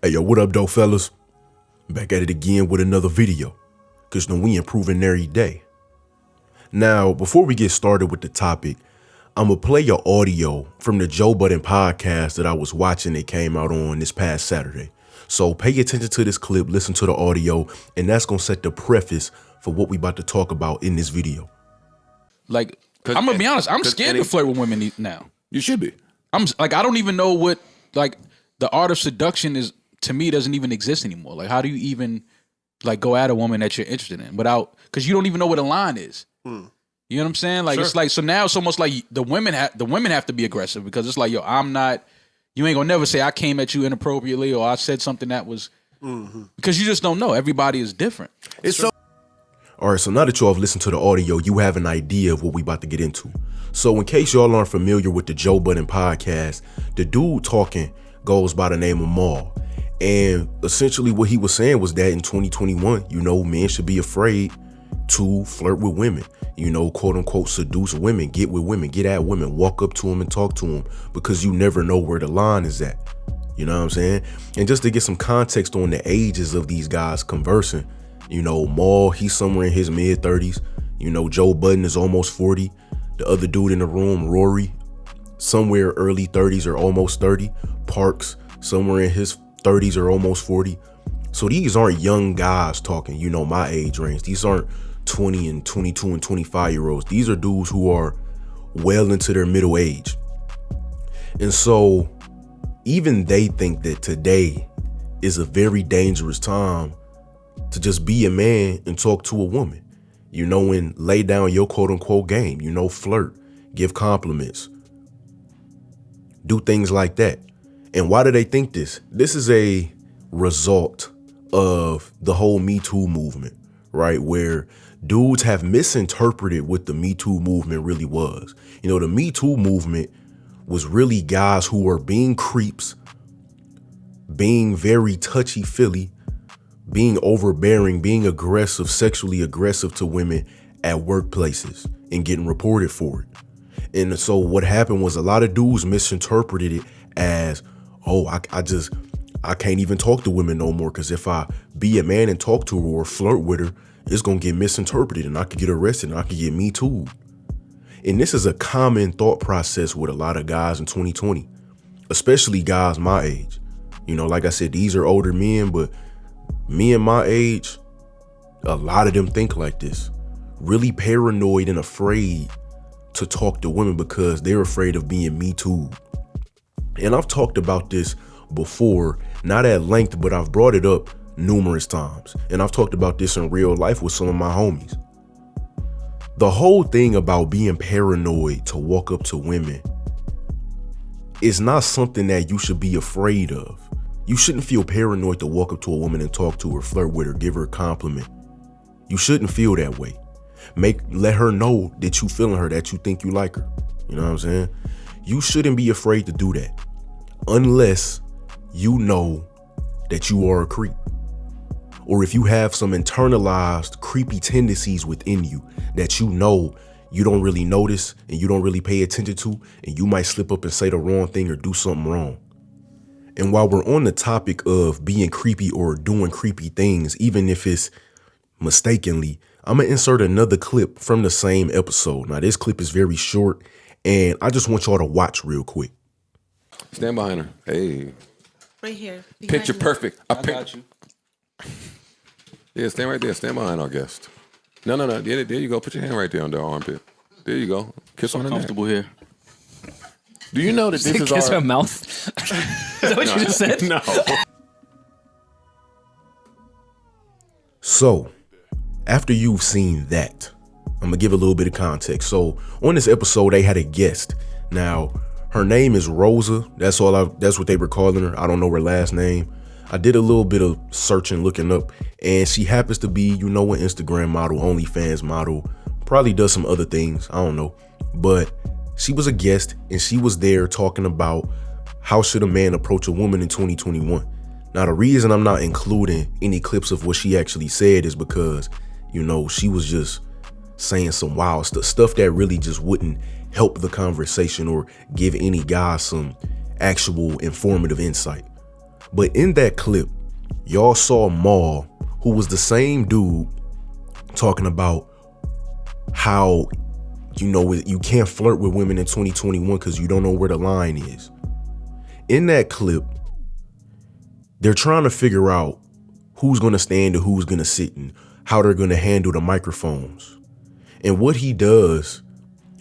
Hey, yo, what up, though, fellas? Back at it again with another video, because we improving every day. Now, before we get started with the topic, I'm going to play your audio from the Joe Budden podcast that I was watching that came out on this past Saturday. So pay attention to this clip, listen to the audio, and that's going to set the preface for what we about to talk about in this video. Like, I'm going to be honest, I'm scared to flirt with women now. You should be. I don't even know what, like, the art of seduction is, to me, doesn't even exist anymore. Like, how do you even, like, go at a woman that you're interested in without, because you don't even know what a line is. You know what I'm saying? Like, It's like, so now it's almost like the women have to be aggressive, because it's like, yo, you ain't gonna never say I came at you inappropriately or I said something that was, because you just don't know. Everybody is different. All right, so now that y'all have listened to the audio, you have an idea of what we about to get into. So in case y'all aren't familiar with the Joe Budden podcast, the dude talking goes by the name of Maul. And essentially what he was saying was that in 2021, men should be afraid to flirt with women, quote unquote, seduce women, get with women, get at women, walk up to them and talk to them, because you never know where the line is at. You know what I'm saying? And just to get some context on the ages of these guys conversing, Maul, he's somewhere in his mid 30s. Joe Budden is almost 40. The other dude in the room, Rory, somewhere early 30s or almost 30. Parks, somewhere in his 30s or almost 40. So these aren't young guys talking, my age range. These aren't 20 and 22 and 25-year-olds. These are dudes who are well into their middle age. And so even they think that today is a very dangerous time to just be a man and talk to a woman, and lay down your quote unquote game, flirt, give compliments, do things like that. And why do they think this? This is a result of the whole Me Too movement, right? Where dudes have misinterpreted what the Me Too movement really was. The Me Too movement was really guys who were being creeps, being very touchy-feely, being overbearing, being aggressive, sexually aggressive to women at workplaces and getting reported for it. And so what happened was a lot of dudes misinterpreted it as, oh, I can't even talk to women no more, because if I be a man and talk to her or flirt with her, it's going to get misinterpreted and I could get arrested and I could get Me Too. And this is a common thought process with a lot of guys in 2020, especially guys my age. Like I said, these are older men, but men my age, a lot of them think like this, really paranoid and afraid to talk to women because they're afraid of being Me Too. And I've talked about this before, not at length, but I've brought it up numerous times. And I've talked about this in real life with some of my homies. The whole thing about being paranoid to walk up to women is not something that you should be afraid of. You shouldn't feel paranoid to walk up to a woman and talk to her, flirt with her, give her a compliment. You shouldn't feel that way. Let her know that you feeling her, that you think you like her. You know what I'm saying? You shouldn't be afraid to do that unless you know that you are a creep, or if you have some internalized creepy tendencies within you that you don't really notice and you don't really pay attention to, and you might slip up and say the wrong thing or do something wrong. And while we're on the topic of being creepy or doing creepy things, even if it's mistakenly, I'm going to insert another clip from the same episode. Now, this clip is very short, and I just want y'all to watch real quick. Stand behind her. Hey. Right here. Picture perfect. I got you. Yeah, stand right there. Stand behind our guest. No. There you go. Put your hand right there on the armpit. There you go. Kiss on the neck. Comfortable here. Do you know that this is kiss our... her mouth? Is that what you just said? No. So, after you've seen that, I'm going to give a little bit of context. So, on this episode, they had a guest. Now, her name is Rosa. That's what they were calling her. I don't know her last name. I did a little bit of searching, looking up, and she happens to be, an Instagram model, OnlyFans model, probably does some other things. I don't know. But she was a guest, and she was there talking about how should a man approach a woman in 2021. Now, the reason I'm not including any clips of what she actually said is because, she was just saying some wild stuff that really just wouldn't help the conversation or give any guy some actual informative insight. But in that clip, y'all saw Maul, who was the same dude, talking about how, you can't flirt with women in 2021 because you don't know where the line is. In that clip, they're trying to figure out who's going to stand and who's going to sit and how they're going to handle the microphones. And what he does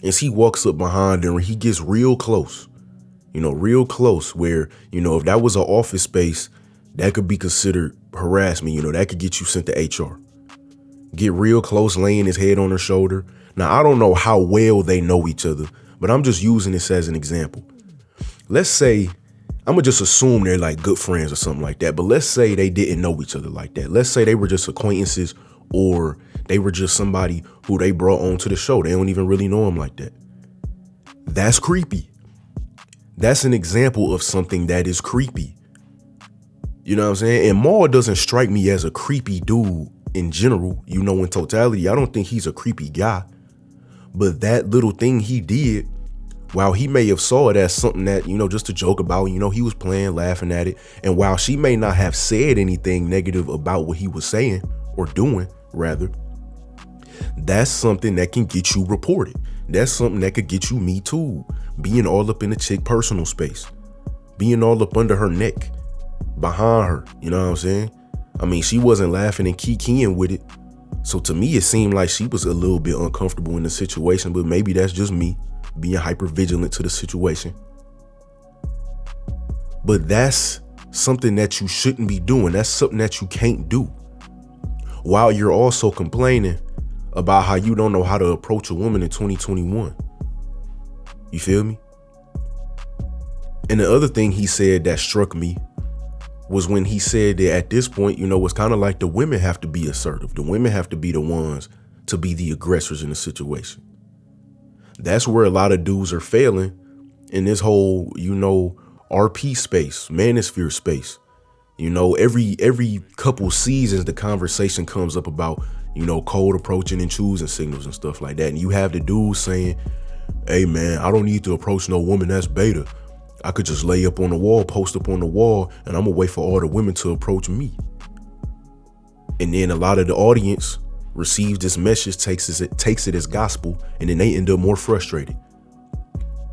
is he walks up behind her and he gets real close, real close where, if that was an office space, that could be considered harassment. That could get you sent to HR. Get real close, laying his head on her shoulder. Now, I don't know how well they know each other, but I'm just using this as an example. Let's say, I'm going to just assume they're like good friends or something like that. But let's say they didn't know each other like that. Let's say they were just acquaintances or they were just somebody who they brought onto the show. They don't even really know him like that. That's creepy. That's an example of something that is creepy. You know what I'm saying? And Maul doesn't strike me as a creepy dude in general. In totality, I don't think he's a creepy guy. But that little thing he did, while he may have saw it as something that, just to joke about, he was playing, laughing at it. And while she may not have said anything negative about what he was saying or doing, rather, that's something that can get you reported. That's something that could get you Me Too. Being all up in the chick personal space, being all up under her neck, behind her. You know what I'm saying? I mean, she wasn't laughing and kikiing with it. So to me, it seemed like she was a little bit uncomfortable in the situation, but maybe that's just me being hyper vigilant to the situation. But that's something that you shouldn't be doing. That's something that you can't do. While you're also complaining about how you don't know how to approach a woman in 2021. You feel me? And the other thing he said that struck me was when he said that at this point, it's kind of like the women have to be assertive. The women have to be the ones to be the aggressors in the situation. That's where a lot of dudes are failing in this whole, RP space, manosphere space. Every couple seasons, the conversation comes up about, cold approaching and choosing signals and stuff like that. And you have the dudes saying, hey man, I don't need to approach no woman that's beta. I could just lay up on the wall, post up on the wall, and I'm gonna wait for all the women to approach me. And then a lot of the audience receives this message, takes it as gospel, and then they end up more frustrated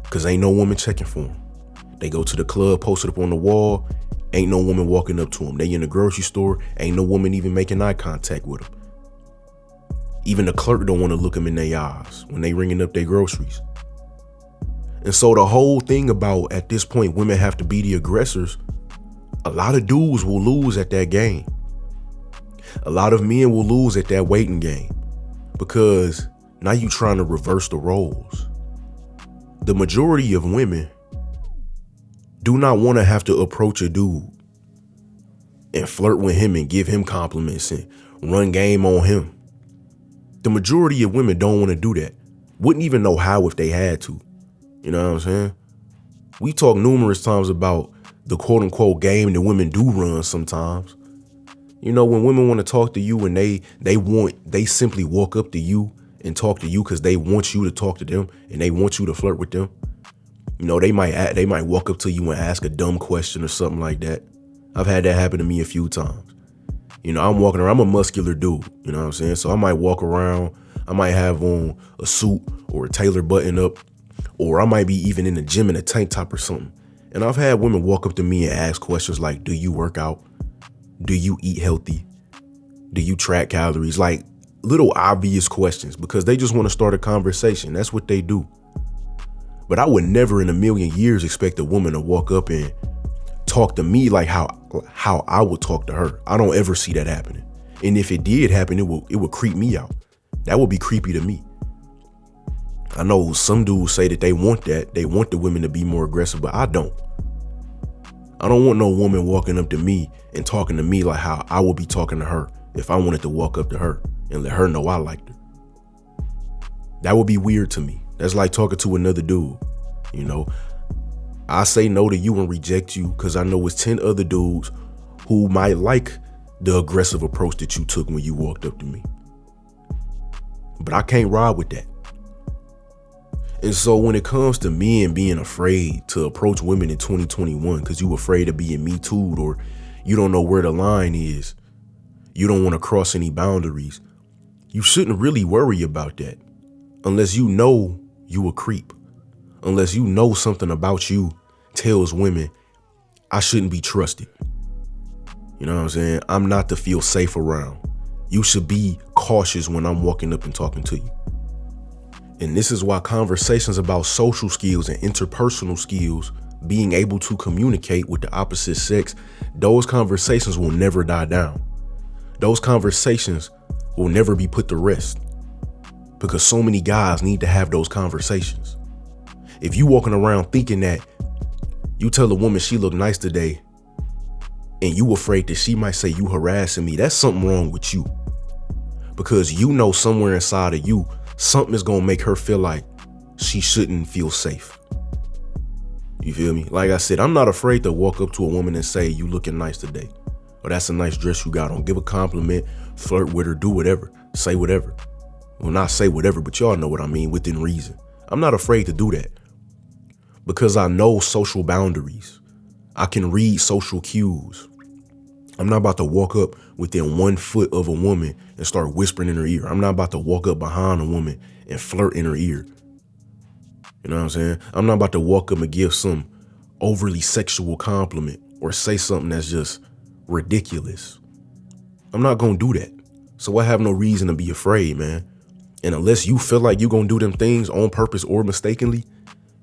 because ain't no woman checking for them. They go to the club, posted up on the wall, ain't no woman walking up to them. They in the grocery store, ain't no woman even making eye contact with them. Even the clerk don't want to look them in their eyes when they ringing up their groceries. And so the whole thing about, at this point, women have to be the aggressors, a lot of dudes will lose at that game. A lot of men will lose at that waiting game because now you trying to reverse the roles. The majority of women do not want to have to approach a dude and flirt with him and give him compliments and run game on him. The majority of women don't want to do that. Wouldn't even know how if they had to. You know what I'm saying? We talk numerous times about the quote unquote game that women do run sometimes. When women want to talk to you and they simply walk up to you and talk to you because they want you to talk to them and they want you to flirt with them. They might walk up to you and ask a dumb question or something like that. I've had that happen to me a few times. I'm walking around, I'm a muscular dude, you know what I'm saying? So I might walk around, I might have on a suit or a tailored button up, or I might be even in the gym in a tank top or something. And I've had women walk up to me and ask questions like, do you work out? Do you eat healthy? Do you track calories? Like little obvious questions because they just want to start a conversation. That's what they do. But I would never in a million years expect a woman to walk up and talk to me like how I would talk to her. I don't ever see that happening. And if it did happen, it would creep me out. That would be creepy to me. I know some dudes say that they want that. They want the women to be more aggressive, but I don't. I don't want no woman walking up to me and talking to me like how I would be talking to her if I wanted to walk up to her and let her know I liked her. That would be weird to me. That's like talking to another dude. I say no to you and reject you because I know it's 10 other dudes who might like the aggressive approach that you took when you walked up to me. But I can't ride with that. And so when it comes to men being afraid to approach women in 2021 because you afraid of being Me Too'd, or you don't know where the line is, you don't want to cross any boundaries, you shouldn't really worry about that unless you know you a creep, unless you know something about you tells women, I shouldn't be trusted. You know what I'm saying? I'm not to feel safe around. You should be cautious when I'm walking up and talking to you. And this is why conversations about social skills and interpersonal skills, being able to communicate with the opposite sex, those conversations will never die down. Those conversations will never be put to rest because so many guys need to have those conversations. If you walking around thinking that you tell a woman she look nice today and you afraid that she might say you harassing me, that's something wrong with you. Because you know somewhere inside of you, something is going to make her feel like she shouldn't feel safe. You feel me? Like I said, I'm not afraid to walk up to a woman and say, you looking nice today. Or that's a nice dress you got on. Give a compliment, flirt with her, do whatever, say whatever. Well, not say whatever, but y'all know what I mean, within reason. I'm not afraid to do that because I know social boundaries. I can read social cues. I'm not about to walk up within 1 foot of a woman and start whispering in her ear. I'm not about to walk up behind a woman and flirt in her ear. You know what I'm saying? I'm not about to walk up and give some overly sexual compliment or say something that's just ridiculous. I'm not going to do that. So I have no reason to be afraid, man. And unless you feel like you're going to do them things on purpose or mistakenly,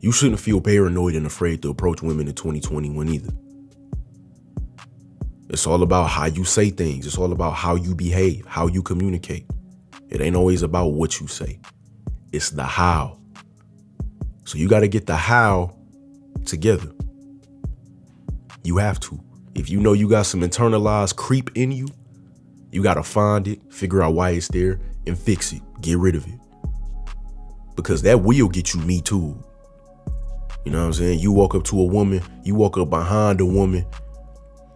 you shouldn't feel paranoid and afraid to approach women in 2021 either. It's all about how you say things. It's all about how you behave, how you communicate. It ain't always about what you say. It's the how. So you got to get the how together. You have to. If you know you got some internalized creep in you, you got to find it, figure out why it's there, and fix it. Get rid of it. Because that will get you Me Too. You know what I'm saying? You walk up to a woman, you walk up behind a woman,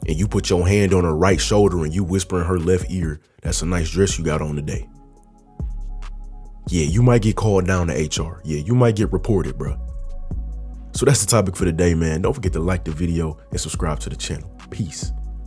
and you put your hand on her right shoulder and you whisper in her left ear, that's a nice dress you got on today. Yeah, you might get called down to HR. Yeah, you might get reported, bro. So that's the topic for today, man. Don't forget to like the video and subscribe to the channel. Peace.